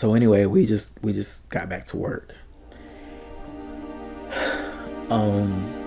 So anyway, we just got back to work. Um,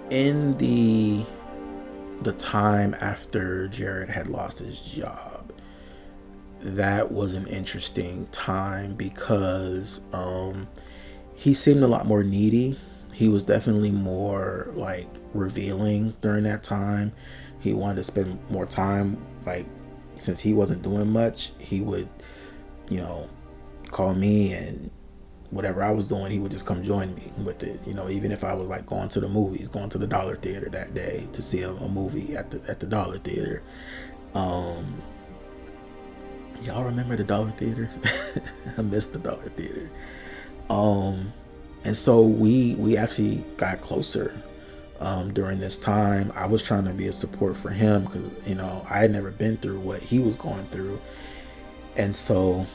in the time after Jared had lost his job, that was an interesting time because he seemed a lot more needy. He was definitely more like revealing during that time. He wanted to spend more time, like, since he wasn't doing much, he would, you know, call me, and whatever I was doing, he would just come join me with it. You know, even if I was like going to the movies, going to the Dollar Theater that day to see a movie at the Dollar Theater. Y'all remember the Dollar Theater? I missed the Dollar Theater. And so we actually got closer during this time. I was trying to be a support for him because, you know, I had never been through what he was going through. And so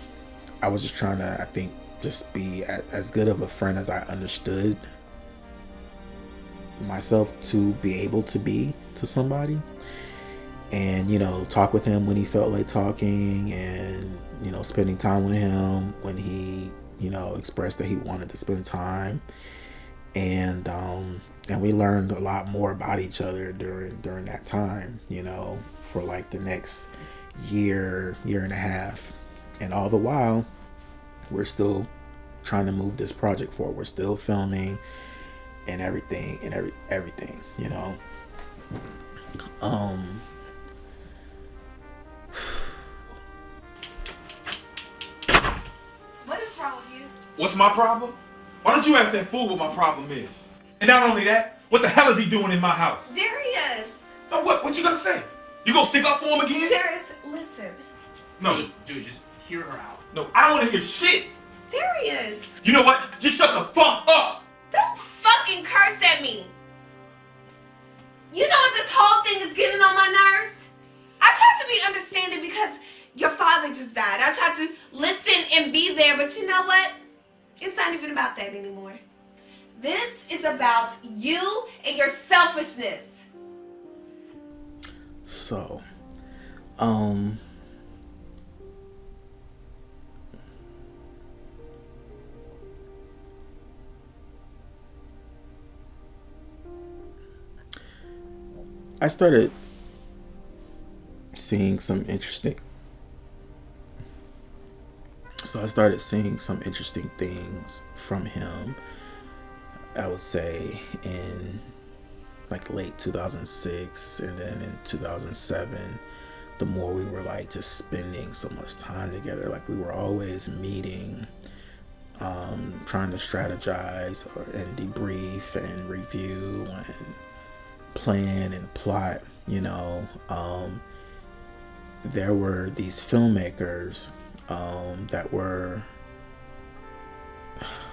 I was just trying to, I think, just be as good of a friend as I understood myself to be able to be to somebody. And, you know, talk with him when he felt like talking, and, you know, spending time with him when he, you know, expressed that he wanted to spend time. And we learned a lot more about each other during that time, you know, for like the next year and a half. And all the while, we're still trying to move this project forward. We're still filming and everything, you know. What is wrong with you? What's my problem? Why don't you ask that fool what my problem is? And not only that, what the hell is he doing in my house? Darius! No, what you gonna say? You gonna stick up for him again? Darius, listen. No. Dude, just hear her out. No, I don't wanna hear shit! Darius! You know what? Just shut the fuck up! Don't fucking curse at me! You know what this whole thing is getting on my nerves? I tried to be understanding because your father just died. I tried to listen and be there, but you know what? It's not even about that anymore. This is about you and your selfishness. So, I started seeing some interesting things from him, I would say, in like late 2006, and then in 2007, the more we were like just spending so much time together. Like, we were always meeting, trying to strategize and debrief and review and plan and plot, you know. There were these filmmakers that were,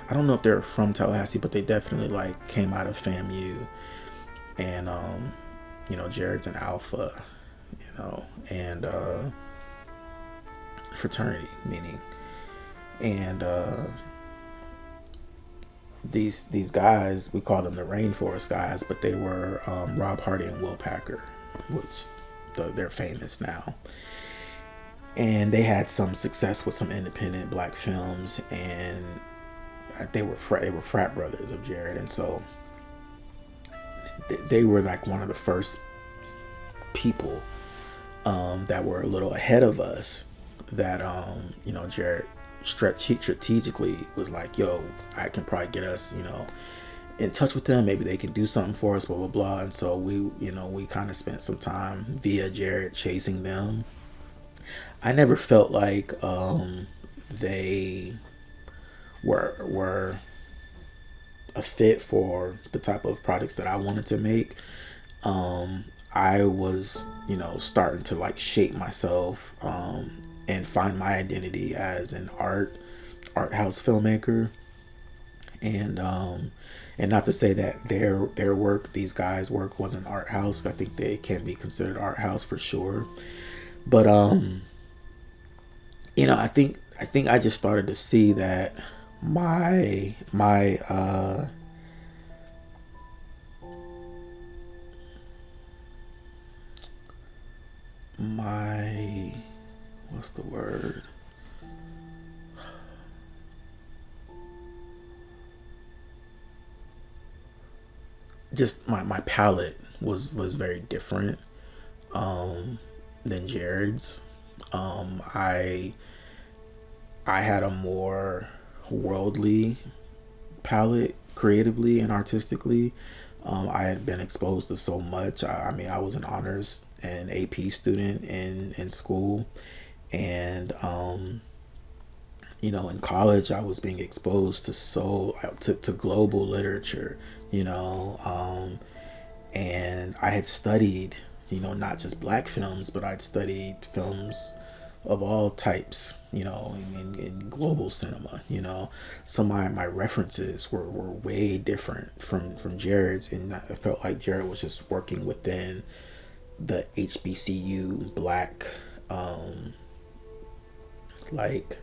I don't know if they're from Tallahassee, but they definitely like came out of FAMU. And you know, Jared's an alpha, you know, and fraternity meaning. And these guys, we call them the Rainforest guys, but they were Rob Hardy and Will Packer, which they're famous now. And they had some success with some independent black films, and they were frat brothers of Jared. And so they were like one of the first people that were a little ahead of us that Jared strategically was like, yo, I can probably get us in touch with them, maybe they can do something for us, blah blah blah. And so we kind of spent some time via Jared chasing them. I never felt like they were a fit for the type of products that I wanted to make. I was starting to like shape myself and find my identity as an art house filmmaker. And not to say that their work, these guys' work, wasn't art house. I think they can be considered art house for sure. But I think I just started to see that my what's the word? Just my palette was very different than Jared's. I had a more worldly palette creatively and artistically. I had been exposed to so much. I mean, I was an honors and AP student in school, and in college I was being exposed to global literature, and I had studied, not just black films, but I'd studied films of all types, in global cinema, So my references were way different from Jared's, and I felt like Jared was just working within the HBCU black like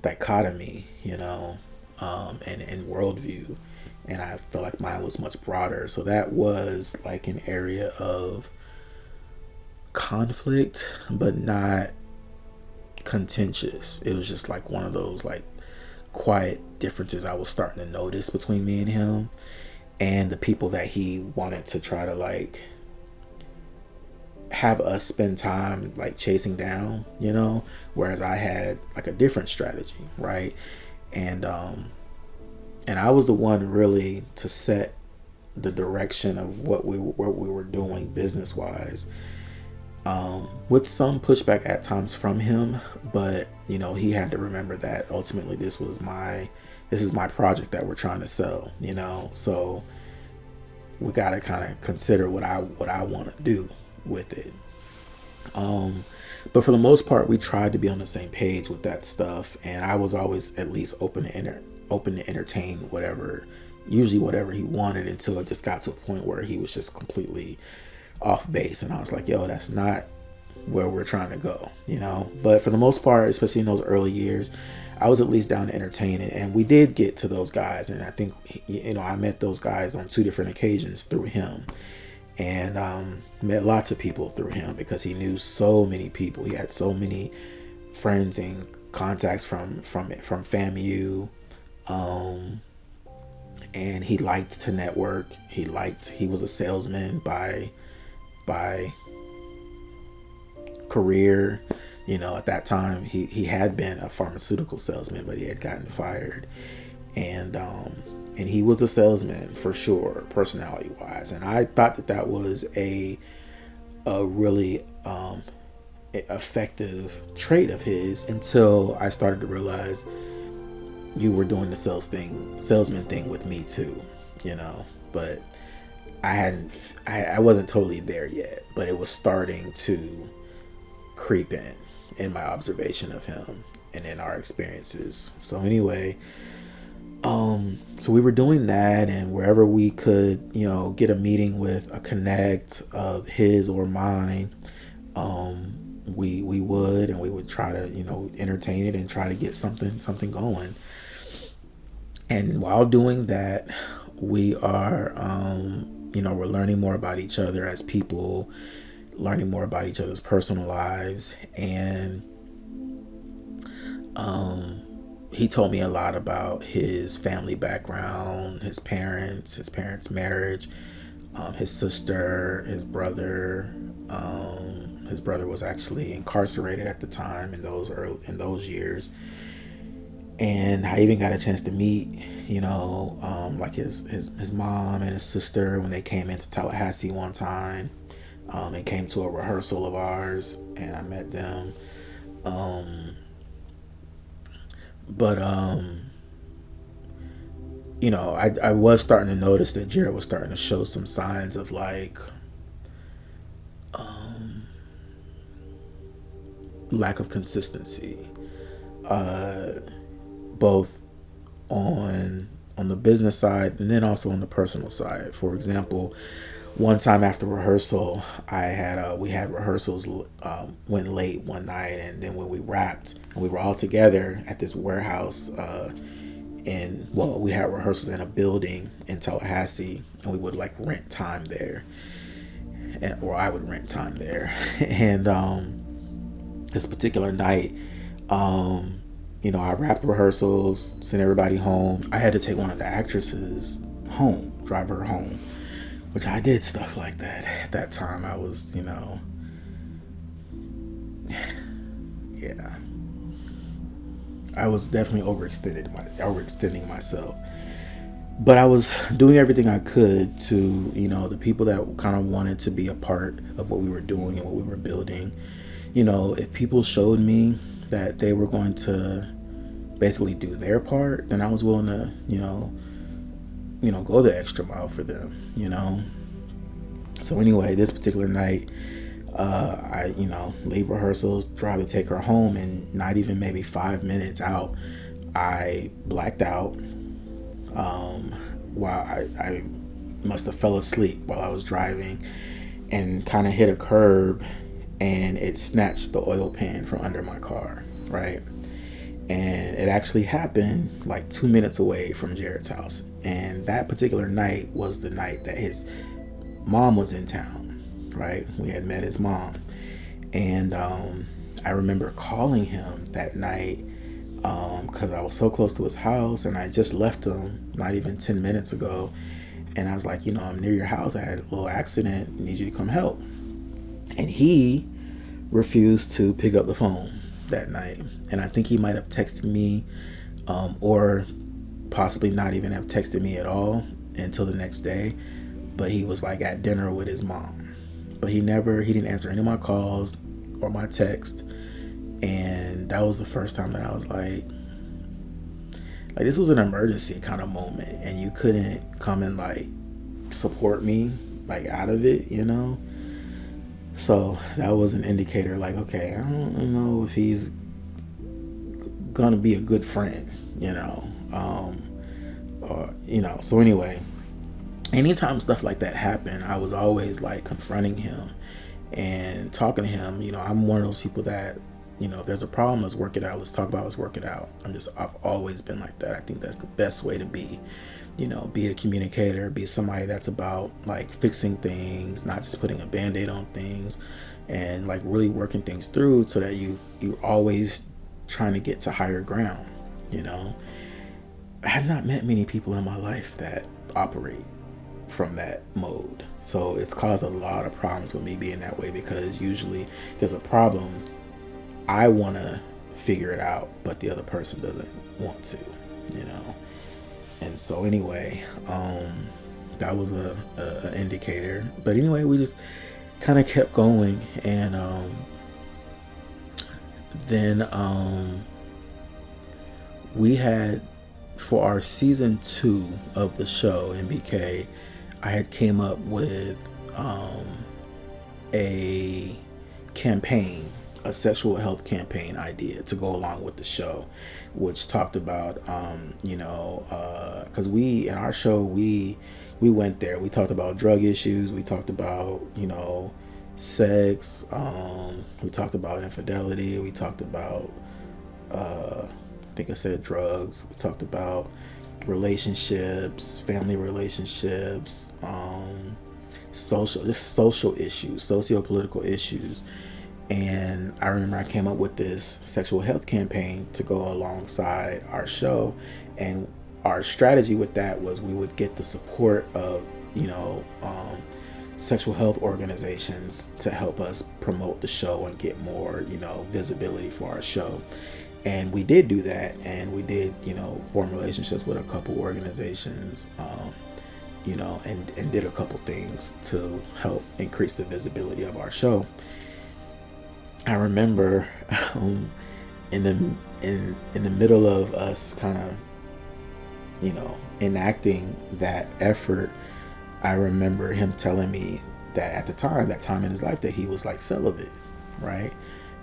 dichotomy, and worldview. And I felt like mine was much broader. So that was like an area of conflict, but not contentious. It was just like one of those like quiet differences I was starting to notice between me and him, and the people that he wanted to try to like have us spend time like chasing down, whereas I had like a different strategy, right? And I was the one really to set the direction of what we were doing business wise, with some pushback at times from him, but he had to remember that ultimately this is my project that we're trying to sell, so we got to kind of consider what I want to do with it. But for the most part, we tried to be on the same page with that stuff, and I was always at least open to entertain whatever he wanted, until it just got to a point where he was just completely off base, and I was like, yo, that's not where we're trying to go, But for the most part, especially in those early years, I was at least down to entertain it, and we did get to those guys, and I think I met those guys on 2 different occasions through him, and met lots of people through him because he knew so many people. He had so many friends and contacts from FAMU, and he liked to network. He was a salesman by career. At that time he had been a pharmaceutical salesman, but he had gotten fired, and he was a salesman for sure, personality wise. And I thought that was a really effective trait of his, until I started to realize you were doing the salesman thing with me too, but I wasn't totally there yet, but it was starting to creep in my observation of him and in our experiences. So anyway, so we were doing that, and wherever we could, get a meeting with a connect of his or mine, we would, and we would try to, entertain it and try to get something going. And while doing that, we are, we're learning more about each other as people, learning more about each other's personal lives. And he told me a lot about his family background, his parents' marriage, his sister, his brother. His brother was actually incarcerated at the time in those years, and I even got a chance to meet, like his mom and his sister when they came into Tallahassee one time, and came to a rehearsal of ours, and I met them. But I was starting to notice that Jared was starting to show some signs of like lack of consistency, both on the business side and then also on the personal side. For example, one time after rehearsal, we had rehearsals, went late one night, and then when we wrapped, and we were all together at this warehouse, we had rehearsals in a building in Tallahassee, and we would like rent time there, or I would rent time there, and this particular night, I wrapped rehearsals, sent everybody home. I had to take one of the actresses home, drive her home, which I did stuff like that. At that time, I was, yeah. I was definitely overextending myself. But I was doing everything I could to, the people that kind of wanted to be a part of what we were doing and what we were building. If people showed me that they were going to basically do their part, then I was willing to, go the extra mile for them, So anyway, this particular night, I, leave rehearsals, drive to take her home, and not even maybe 5 minutes out, I blacked out. While I must have fell asleep while I was driving and kind of hit a curb, and it snatched the oil pan from under my car, right? And it actually happened like 2 minutes away from Jared's house. And that particular night was the night that his mom was in town, right? We had met his mom. And I remember calling him that night because I was so close to his house, and I just left him not even 10 minutes ago. And I was like, I'm near your house. I had a little accident. I need you to come help. And he refused to pick up the phone that night. And I think he might have texted me, or possibly not even have texted me at all until the next day. But he was like at dinner with his mom. But he didn't answer any of my calls or my text. And that was the first time that I was like this was an emergency kind of moment, and you couldn't come and like support me like out of it, So that was an indicator like, okay, I don't know if he's gonna be a good friend, So anyway, anytime stuff like that happened, I was always like confronting him and talking to him. I'm one of those people that, if there's a problem, let's work it out. Let's talk about it. Let's work it out. I've always been like that. I think that's the best way to be. Be a communicator, be somebody that's about like fixing things, not just putting a band-aid on things, and like really working things through so that you're always trying to get to higher ground. I have not met many people in my life that operate from that mode. So it's caused a lot of problems with me being that way, because usually there's a problem, I want to figure it out, but the other person doesn't want to, And so anyway, that was a indicator. But anyway, we just kind of kept going, and then we had, for our season 2 of the show MBK, I had came up with a campaign, a sexual health campaign idea to go along with the show, which talked about because we in our show we went there, we talked about drug issues, we talked about sex, we talked about infidelity, we talked about I think I said drugs, we talked about relationships, family relationships, social issues, socio-political issues. And I remember I came up with this sexual health campaign to go alongside our show. And our strategy with that was we would get the support of sexual health organizations to help us promote the show and get more, visibility for our show. And we did do that, and we did, form relationships with a couple organizations, and did a couple things to help increase the visibility of our show. I remember in the middle of us kind of, enacting that effort, I remember him telling me that at the time, that time in his life, that he was like celibate, right?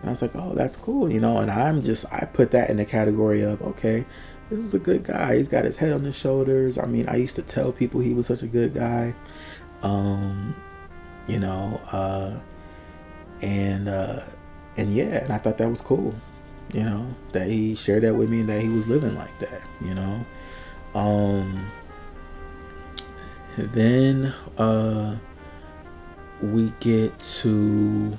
And I was like, oh, that's cool, and I put that in the category of, okay, this is a good guy. He's got his head on his shoulders. I mean, I used to tell people he was such a good guy, and yeah, and I thought that was cool, that he shared that with me and that he was living like that, Then we get to,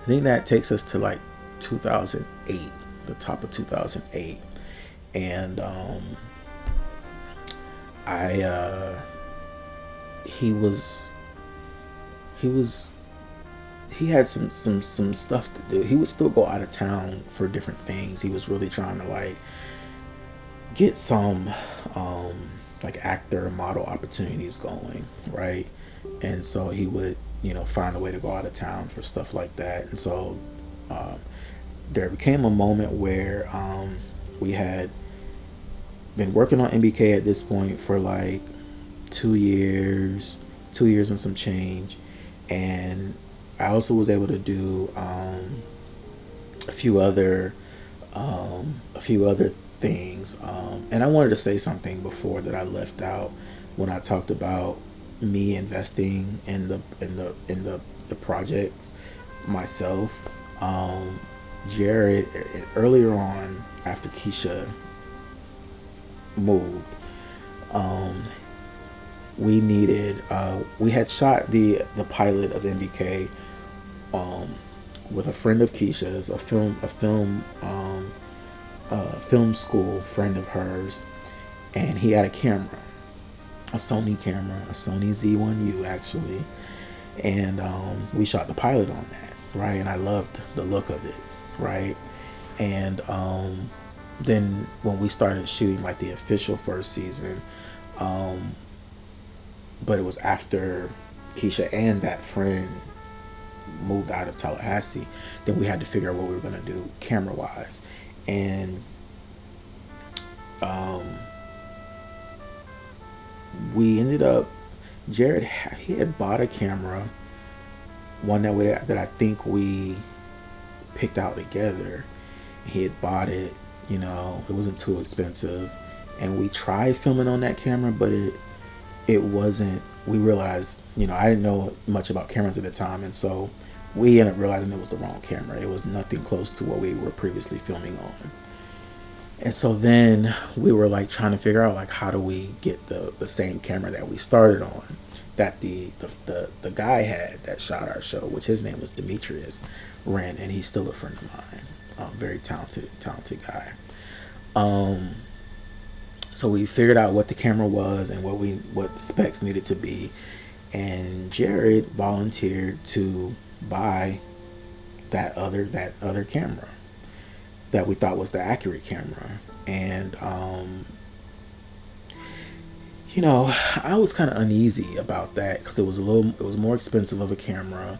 I think that takes us to like 2008, the top of 2008. And he had some stuff to do. He would still go out of town for different things. He was really trying to like get some like actor and model opportunities going, right? And so he would, find a way to go out of town for stuff like that. And so there became a moment where we had been working on MBK at this point for like 2 years and some change. And I also was able to do a few other things. And I wanted to say something before that I left out when I talked about me investing in the projects myself. Jared, earlier on after Keisha moved, we had shot the pilot of MBK with a friend of Keisha's, a film school friend of hers, and he had a camera, a Sony Z1U actually, and we shot the pilot on that, right? And I loved the look of it, right? And then when we started shooting like the official first season, but it was after Keisha and that friend moved out of Tallahassee, then we had to figure out what we were going to do camera wise. And we ended up, Jared, he had bought a camera, one that I think we picked out together. He had bought it, it wasn't too expensive, and we tried filming on that camera, but it wasn't, we realized, I didn't know much about cameras at the time, and so we ended up realizing it was the wrong camera. It was nothing close to what we were previously filming on. And so then we were like trying to figure out like, how do we get the same camera that we started on, that the guy had that shot our show, which his name was Demetrius, ran, and he's still a friend of mine, very talented guy. So we figured out what the camera was and what the specs needed to be, and Jared volunteered to buy that other camera that we thought was the accurate camera. And I was kind of uneasy about that because it was more expensive of a camera,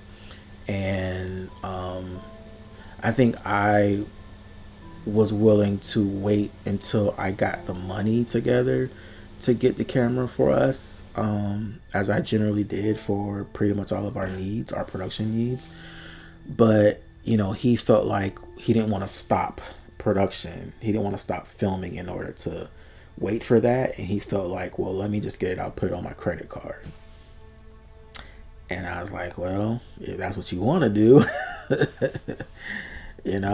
and I think I was willing to wait until I got the money together to get the camera for us, as I generally did for pretty much all of our needs, our production needs. But he felt like he didn't want to stop production. He didn't want to stop filming in order to wait for that. And he felt like, well, let me just get it. I'll put it on my credit card. And I was like, well, if that's what you want to do, and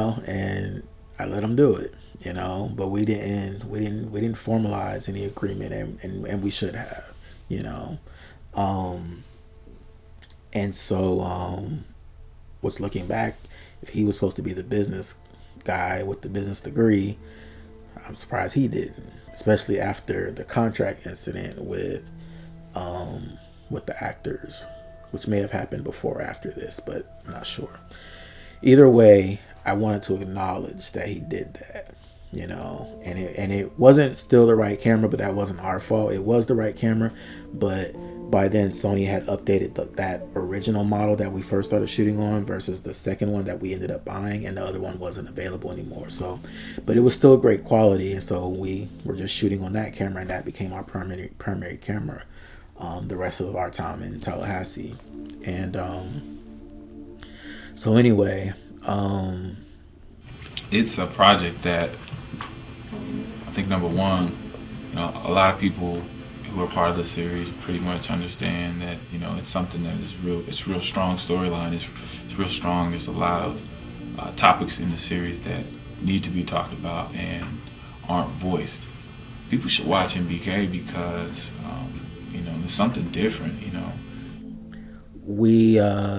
I let him do it, but we didn't formalize any agreement, and we should have, and so, what's looking back, if he was supposed to be the business guy with the business degree, I'm surprised he didn't, especially after the contract incident with with the actors, which may have happened before or after this, but I'm not sure. Either way, I wanted to acknowledge that he did that, and it wasn't still the right camera, but that wasn't our fault. It was the right camera, but by then Sony had updated that original model that we first started shooting on versus the second one that we ended up buying, and the other one wasn't available anymore. So, but it was still great quality, and so we were just shooting on that camera, and that became our primary camera the rest of our time in Tallahassee. And so anyway, it's a project that I think, number one, a lot of people who are part of the series pretty much understand that, it's something that is real. It's a real strong storyline. It's real strong. There's a lot of topics in the series that need to be talked about and aren't voiced. People should watch MBK because, there's something different, We,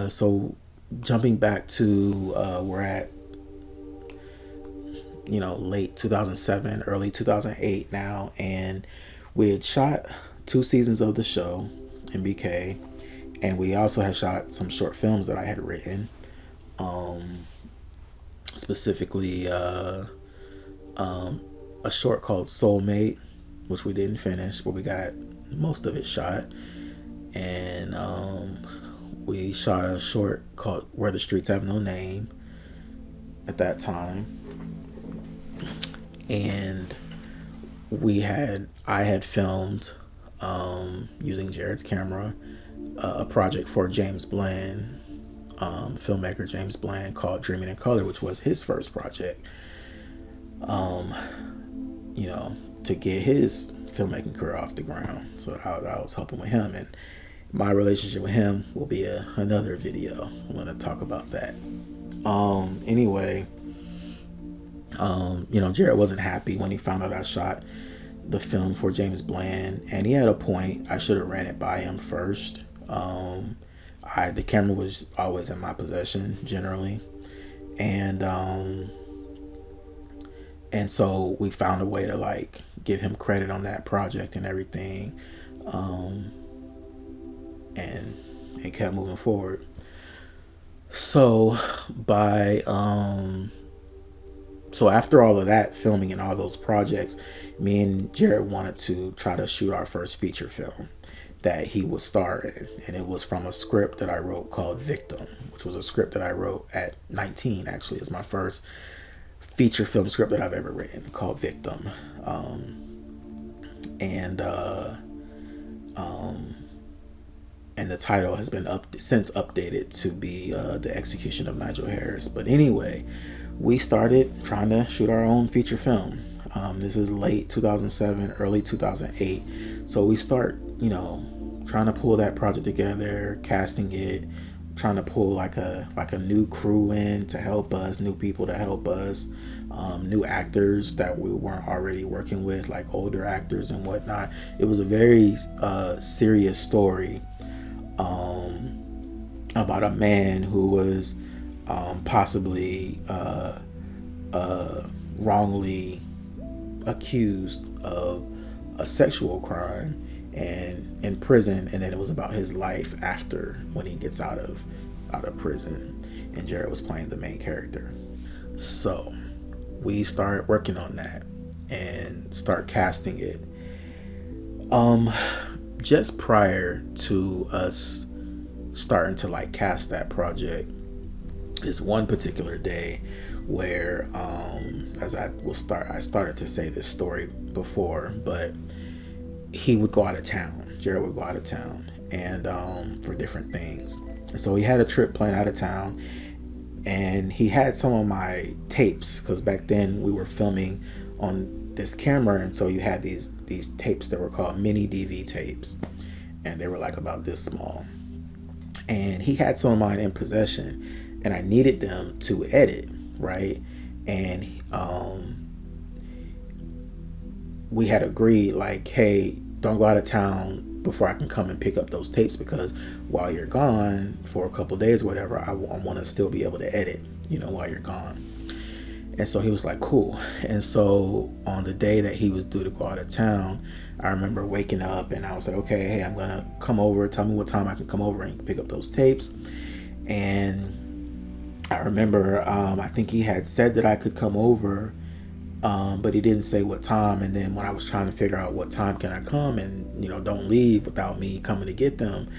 so jumping back to, we're at, late 2007, early 2008 now, and we had shot 2 seasons of the show, MBK, and we also had shot some short films that I had written, specifically a short called Soulmate, which we didn't finish, but we got most of it shot, and we shot a short called Where the Streets Have No Name at that time, and I had filmed using Jared's camera a project for James Bland, filmmaker James Bland, called Dreaming in Color, which was his first project, to get his filmmaking career off the ground. So I was helping with him, and my relationship with him will be another video. I'm going to talk about that. Anyway, Jared wasn't happy when he found out I shot the film for James Bland, and he had a point. I should have ran it by him first. The camera was always in my possession generally, and so we found a way to give him credit on that project and everything, and it kept moving forward. So so after all of that filming and all those projects, me and Jared wanted to try to shoot our first feature film that he would star in. And it was from a script that I wrote called Victim, which was a script that I wrote at 19, actually. It's my first feature film script that I've ever written, called Victim. And the title has been since updated to be The Execution of Nigel Harris. But anyway, we started trying to shoot our own feature film. This is late 2007, early 2008. So we start, trying to pull that project together, casting it, trying to pull like a new crew in to help us, new people to help us, new actors that we weren't already working with, like older actors and whatnot. It was a very serious story about a man who was possibly wrongly accused of a sexual crime and in prison, and then it was about his life after, when he gets out of prison, and Jared was playing the main character. So we started working on that and start casting it. Just prior to us starting to cast that project is one particular day where I started to say this story before, but he would go out of town. Jared would go out of town and for different things. And so he had a trip planned out of town, and he had some of my tapes, because back then we were filming on this camera, and so you had these tapes that were called mini DV tapes, and they were about this small. And he had some of mine in possession, and I needed them to edit, right? And we had agreed, hey, don't go out of town before I can come and pick up those tapes, because while you're gone for a couple days or whatever, I want to still be able to edit, while you're gone. And so he was like, cool. And so on the day that he was due to go out of town, I remember waking up and I was like, okay, hey, I'm going to come over. Tell me what time I can come over and pick up those tapes. And I remember, I think he had said that I could come over, but he didn't say what time. And then when I was trying to figure out what time can I come and, don't leave without me coming to get them,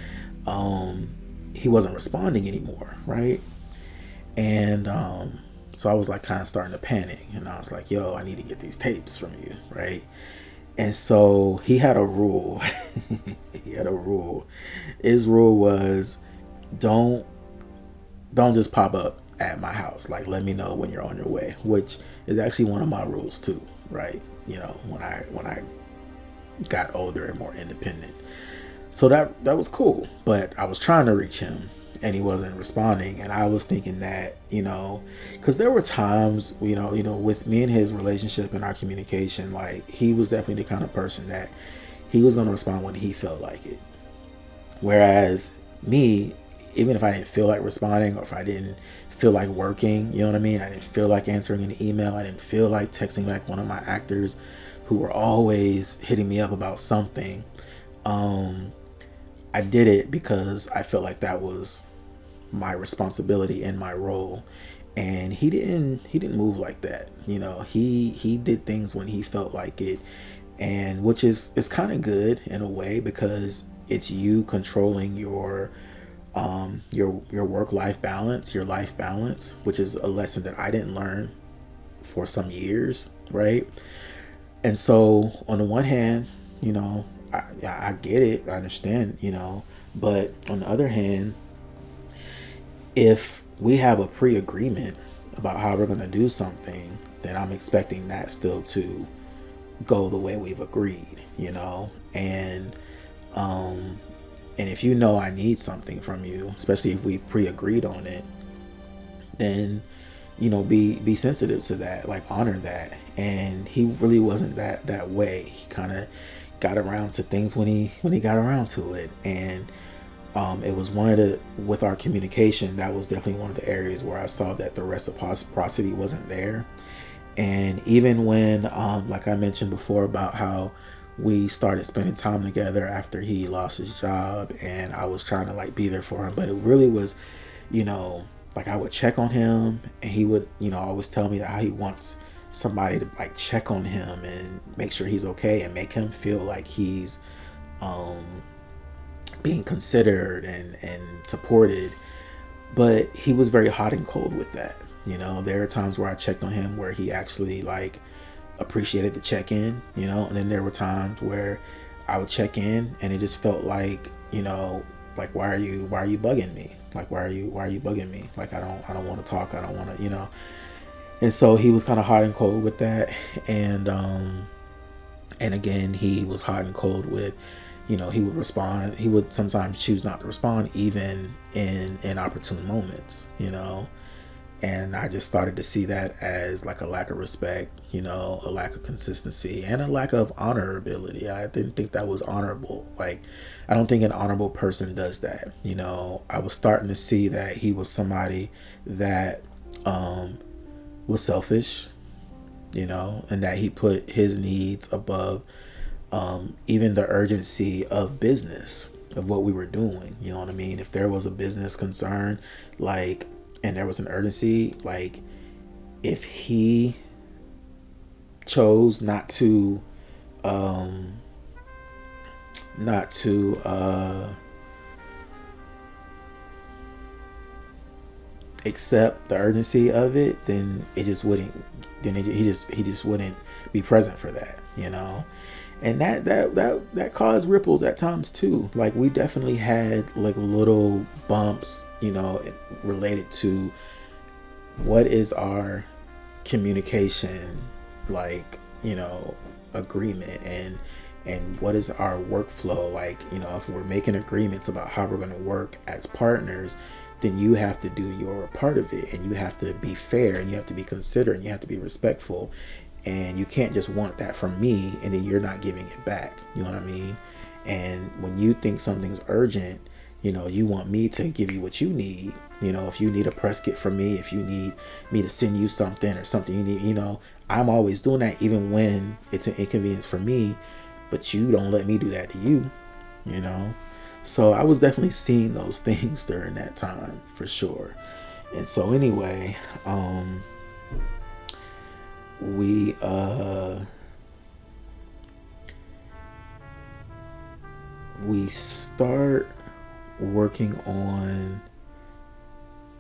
he wasn't responding anymore, right? And so I was like kind of starting to panic, and I was like, yo, I need to get these tapes from you, right? And so he had a rule. His rule was, don't just pop up at my house. Like, let me know when you're on your way, which is actually one of my rules too, right? When I got older and more independent. So that was cool, but I was trying to reach him and he wasn't responding. And I was thinking that, because there were times, with me and his relationship and our communication, like, he was definitely the kind of person that he was going to respond when he felt like it. Whereas me, even if I didn't feel like responding, or if I didn't feel like working, you know what I mean? I didn't feel like answering an email. I didn't feel like texting back one of my actors who were always hitting me up about something. I did it because I felt like that was my responsibility and my role. And he didn't move like that. He did things when he felt like it, and which is kind of good in a way, because it's you controlling your work-life balance, your life balance, which is a lesson that I didn't learn for some years, right? And so on the one hand, I get it, I understand, but on the other hand, if we have a pre-agreement about how we're going to do something, then I'm expecting that still to go the way we've agreed, and if I need something from you, especially if we've pre-agreed on it, then be sensitive to that, like honor that. And he really wasn't that way. He kind of got around to things when he got around to it. And it was with our communication, that was definitely one of the areas where I saw that the reciprocity wasn't there. And even when like I mentioned before about how we started spending time together after he lost his job, and I was trying to like be there for him, but it really was, like I would check on him, and he would, always tell me that how he wants somebody to like check on him and make sure he's okay and make him feel like he's being considered and supported. But he was very hot and cold with that. There are times where I checked on him where he actually like appreciated the check-in, and then there were times where I would check in and it just felt like, like why are you bugging me? Like why are you bugging me? Like I don't want to talk, I don't want to, And so he was kind of hot and cold with that. And again, he was hot and cold with, he would respond. He would sometimes choose not to respond even in inopportune moments, And I just started to see that as like a lack of respect, a lack of consistency, and a lack of honorability. I didn't think that was honorable. Like, I don't think an honorable person does that. I was starting to see that he was somebody that was selfish, and that he put his needs above even the urgency of business, of what we were doing. You know what I mean? If there was a business concern, like, and there was an urgency, like if he chose not to accept the urgency of it, then it just wouldn't, he just wouldn't be present for that, and that caused ripples at times too. Like we definitely had like little bumps, related to what is our communication, like, agreement, and what is our workflow. Like, if we're making agreements about how we're going to work as partners, then you have to do your part of it, and you have to be fair, and you have to be considerate, and you have to be respectful. And you can't just want that from me and then you're not giving it back. You know what I mean? And when you think something's urgent, you want me to give you what you need. If you need a press kit from me, if you need me to send you something or something you need, I'm always doing that even when it's an inconvenience for me, but you don't let me do that to you, So I was definitely seeing those things during that time for sure. And so anyway, we start working on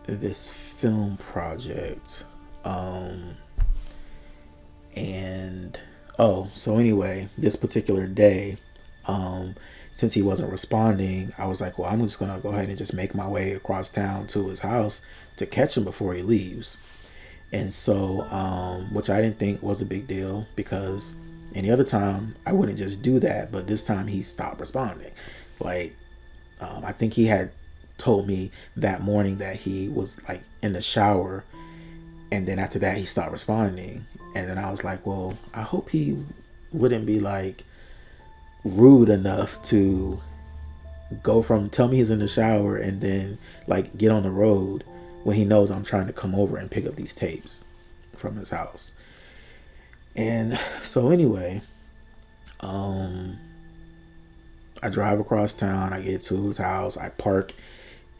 this film project, so anyway, this particular day, since he wasn't responding, I was like, well, I'm just gonna go ahead and just make my way across town to his house to catch him before he leaves. And so, which I didn't think was a big deal, because any other time I wouldn't just do that, but this time he stopped responding. Like, I think he had told me that morning that he was like in the shower, and then after that he stopped responding. And then I was like, well, I hope he wouldn't be like rude enough to go from tell me he's in the shower and then like get on the road when he knows I'm trying to come over and pick up these tapes from his house. And so anyway, I drive across town, I get to his house, I park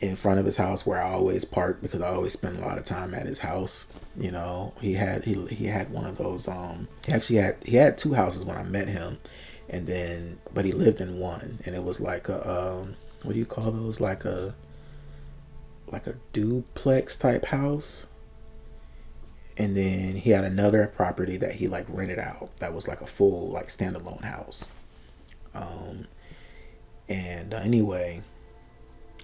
in front of his house where I always park because I always spend a lot of time at his house. He had one of those, he had two houses when I met him, and then, but he lived in one, and it was like a, what do you call those? Like a duplex type house. And then he had another property that he like rented out that was like a full like standalone house. Anyway,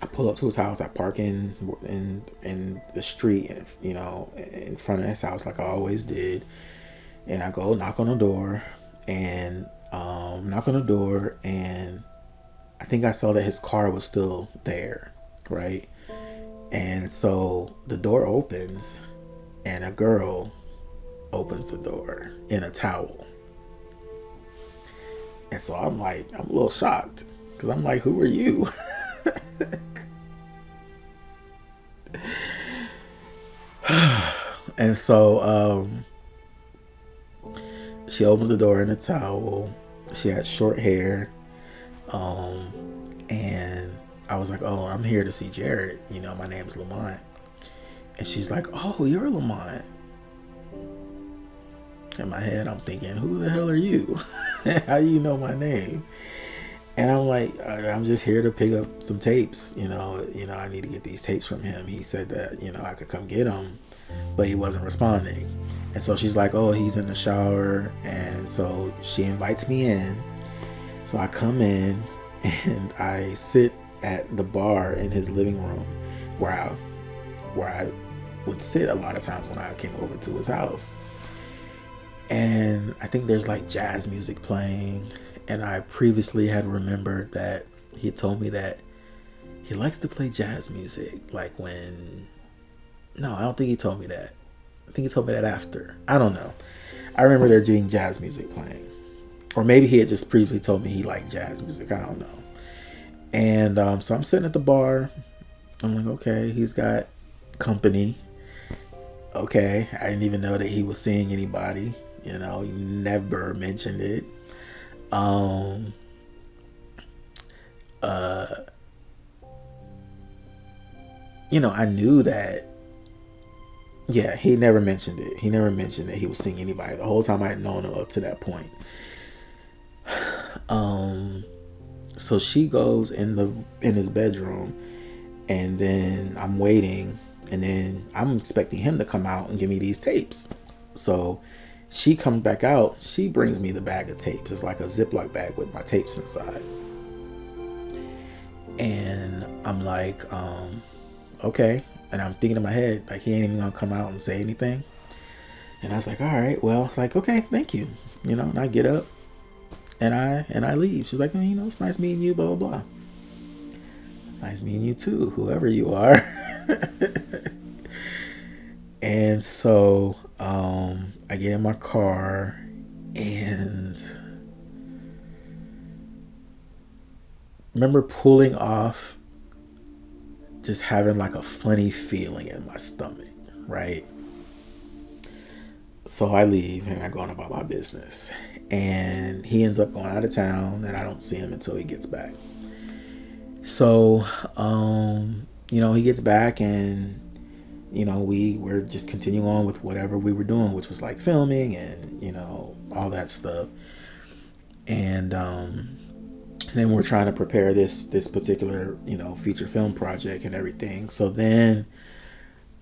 I pull up to his house. I park in the street, in front of his house like I always did. And I go knock on the door, and I think I saw that his car was still there, right? And so the door opens, and a girl opens the door in a towel. And so I'm a little shocked, because I'm like, who are you? And so she opens the door in a towel. She had short hair. And I was like, oh, I'm here to see Jared. My name's Lamont. And she's like, oh, you're Lamont. In my head, I'm thinking, who the hell are you? How do you know my name? And I'm like, I'm just here to pick up some tapes. I need to get these tapes from him. He said that, I could come get them, but he wasn't responding. And so she's like, oh, he's in the shower. And so she invites me in. So I come in and I sit at the bar in his living room where I would sit a lot of times when I came over to his house. And I think there's like jazz music playing. And I previously had remembered that he had told me that he likes to play jazz music. No, I don't think he told me that. I think he told me that after. I don't know. I remember there being jazz music playing. Or maybe he had just previously told me he liked jazz music. I don't know. And so I'm sitting at the bar. I'm like, okay, he's got company. Okay, I didn't even know that he was seeing anybody. He never mentioned it. I knew that. Yeah, he never mentioned it. He never mentioned that he was seeing anybody the whole time I had known him up to that point. So she goes in his bedroom, and then I'm waiting, and then I'm expecting him to come out and give me these tapes. So she comes back out. She brings me the bag of tapes. It's like a Ziploc bag with my tapes inside. And I'm like, okay. And I'm thinking in my head, like, he ain't even gonna come out and say anything. And I was like, all right, well, it's like, okay, thank you. And I get up and I leave. She's like, it's nice meeting you, blah, blah, blah. Nice meeting you too, whoever you are. And so I get in my car, and remember pulling off just having like a funny feeling in my stomach, right? So I leave and I go on about my business. And he ends up going out of town, and I don't see him until he gets back. So, he gets back, and we're just continuing on with whatever we were doing, which was like filming and all that stuff. And then we're trying to prepare this particular feature film project and everything. So then,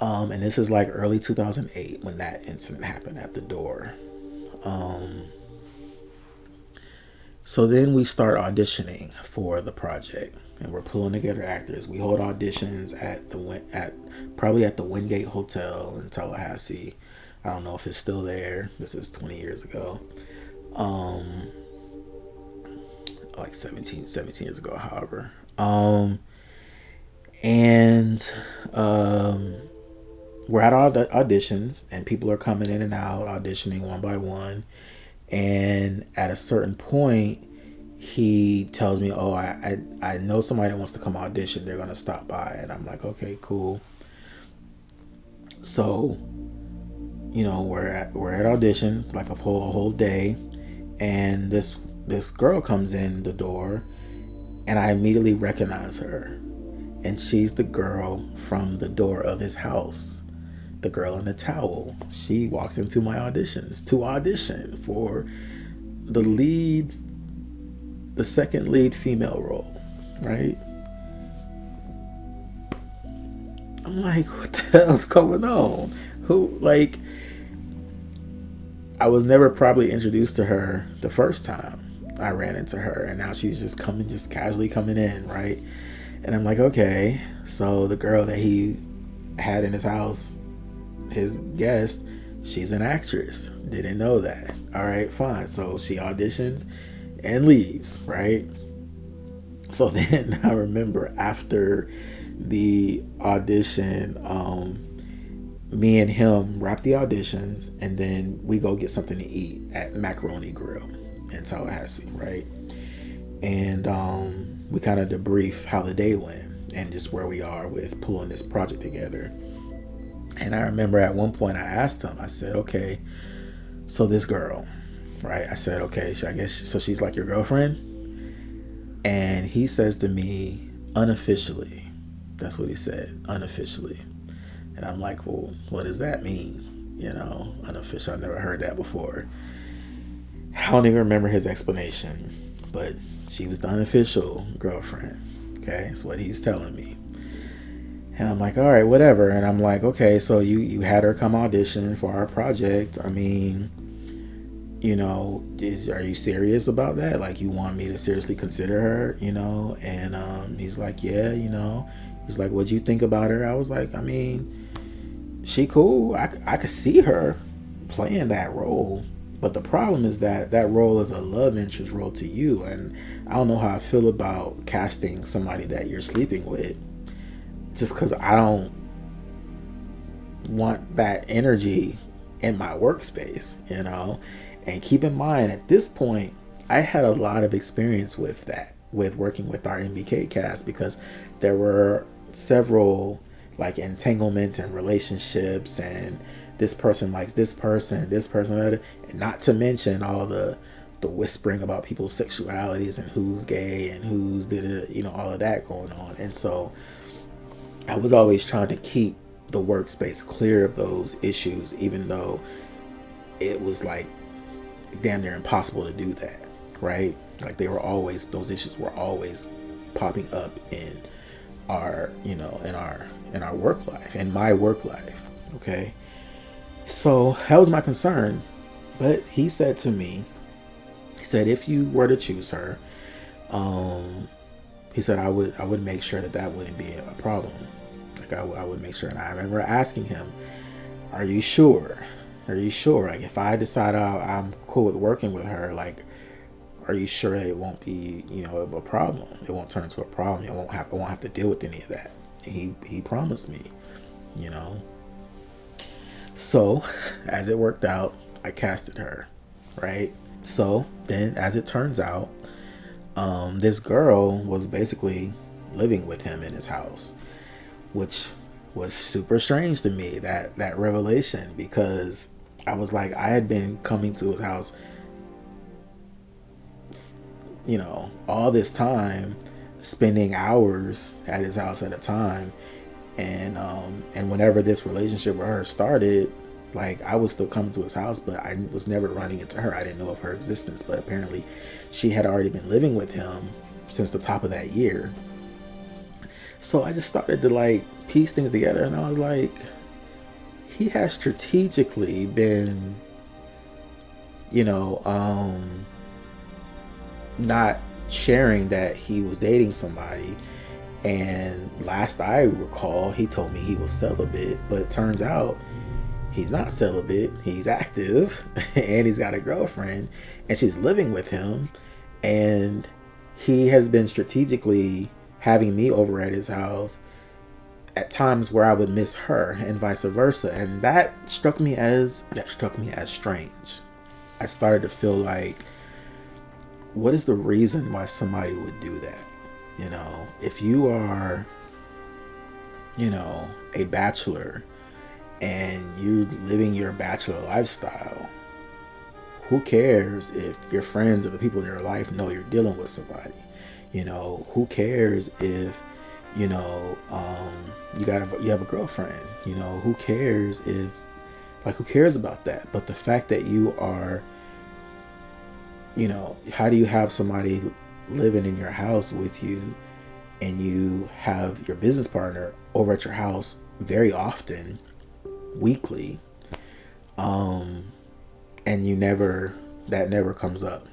and this is like early 2008 when that incident happened at the door. So then we start auditioning for the project, and we're pulling together actors. We hold auditions probably at the Wingate Hotel in Tallahassee. I don't know if it's still there. This is 20 years ago. Like 17 years ago, however. We're at auditions, and people are coming in and out, auditioning one by one. And at a certain point, he tells me, "Oh, I know somebody that wants to come audition. They're gonna stop by." And I'm like, "Okay, cool." So, we're at auditions like a whole day, and this girl comes in the door, and I immediately recognize her, and she's the girl from the door of his house. The girl in the towel. She walks into my auditions to audition for the second lead female role, right? I'm like, what the hell's going on? I was never probably introduced to her the first time I ran into her, and now she's just casually coming in, right? And I'm like, okay, so the girl that he had in his house, his guest, she's an actress. Didn't know that. All right, fine. So she auditions and leaves, right? So then I remember after the audition, me and him wrap the auditions, and then we go get something to eat at Macaroni Grill in Tallahassee, right? And we kind of debrief how the day went and just where we are with pulling this project together. And I remember at one point I asked him, I said, "Okay, so this girl," right? I said, "Okay, I guess, so she's like your girlfriend?" And he says to me, "Unofficially." That's what he said, "unofficially." And I'm like, "Well, what does that mean? Unofficial. I've never heard that before." I don't even remember his explanation, but she was the unofficial girlfriend. Okay, that's what he's telling me. And I'm like, all right, whatever. And I'm like, okay, so you had her come audition for our project. I mean, are you serious about that? Like, you want me to seriously consider her, And he's like, yeah, He's like, what'd you think about her? I was like, I mean, she cool. I could see her playing that role. But the problem is that role is a love interest role to you. And I don't know how I feel about casting somebody that you're sleeping with. Just because I don't want that energy in my workspace, And keep in mind, at this point, I had a lot of experience with that, with working with our MBK cast, because there were several like entanglements and relationships, and this person likes this person, and not to mention all the whispering about people's sexualities and who's gay and who's all of that going on. And so I was always trying to keep the workspace clear of those issues, even though it was like damn near impossible to do that, right? Like those issues were always popping up in our, in our work life, in my work life. Okay. So that was my concern. But he said to me, if you were to choose her, he said, I would make sure that wouldn't be a problem. Like I would make sure. And I remember asking him, are you sure? Like, if I decide I'm cool with working with her, like, are you sure it won't be, a problem? It won't turn into a problem. I won't have to deal with any of that. And he promised me, So, as it worked out, I casted her, right? So then, as it turns out, this girl was basically living with him in his house. which was super strange to me, that revelation, because I was like, I had been coming to his house, all this time, spending hours at his house at a time, and whenever this relationship with her started, like, I was still coming to his house, but I was never running into her. I didn't know of her existence, but apparently she had already been living with him since the top of that year. So I just started to like piece things together, and I was like, he has strategically been, not sharing that he was dating somebody. And last I recall, he told me he was celibate, but it turns out he's not celibate. He's active, and he's got a girlfriend, and she's living with him. And he has been strategically having me over at his house at times where I would miss her, and vice versa. And that struck me as strange. I started to feel like, what is the reason why somebody would do that? If you are, a bachelor and you're living your bachelor lifestyle, who cares if your friends or the people in your life know you're dealing with somebody? Who cares if, you have a girlfriend? Who cares if, who cares about that? But the fact that you are, how do you have somebody living in your house with you, and you have your business partner over at your house very often, weekly, and that never comes up,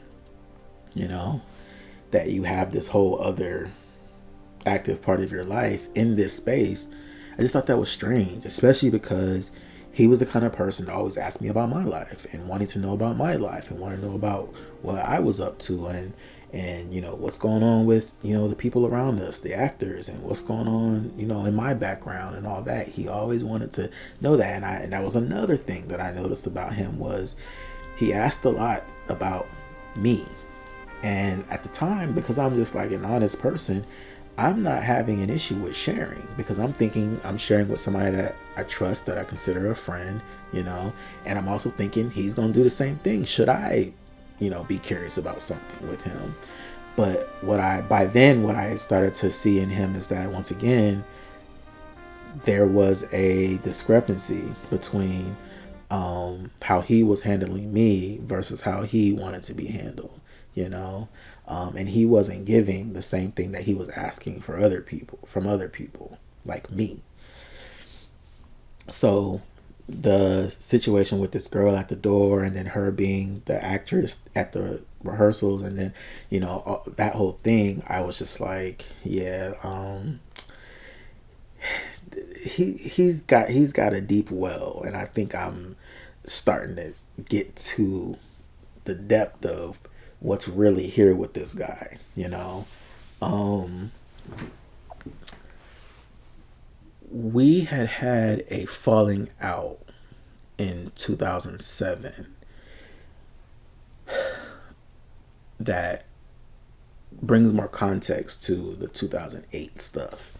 that you have this whole other active part of your life in this space. I just thought that was strange, especially because he was the kind of person to always ask me about my life, and wanting to know about my life, and want to know about what I was up to, and what's going on with the people around us, the actors, and what's going on in my background and all that. He always wanted to know that. And that was another thing that I noticed about him, was he asked a lot about me. And at the time, because I'm just like an honest person, I'm not having an issue with sharing, because I'm thinking I'm sharing with somebody that I trust, that I consider a friend, and I'm also thinking he's going to do the same thing. Should I, be curious about something with him? But what I started to see in him is that, once again, there was a discrepancy between how he was handling me versus how he wanted to be handled, and he wasn't giving the same thing that he was asking from other people like me. So the situation with this girl at the door, and then her being the actress at the rehearsals, and then that whole thing, I was just like, yeah, he's got a deep well, and I think I'm starting to get to the depth of what's really here with this guy. We had a falling out in 2007 that brings more context to the 2008 stuff.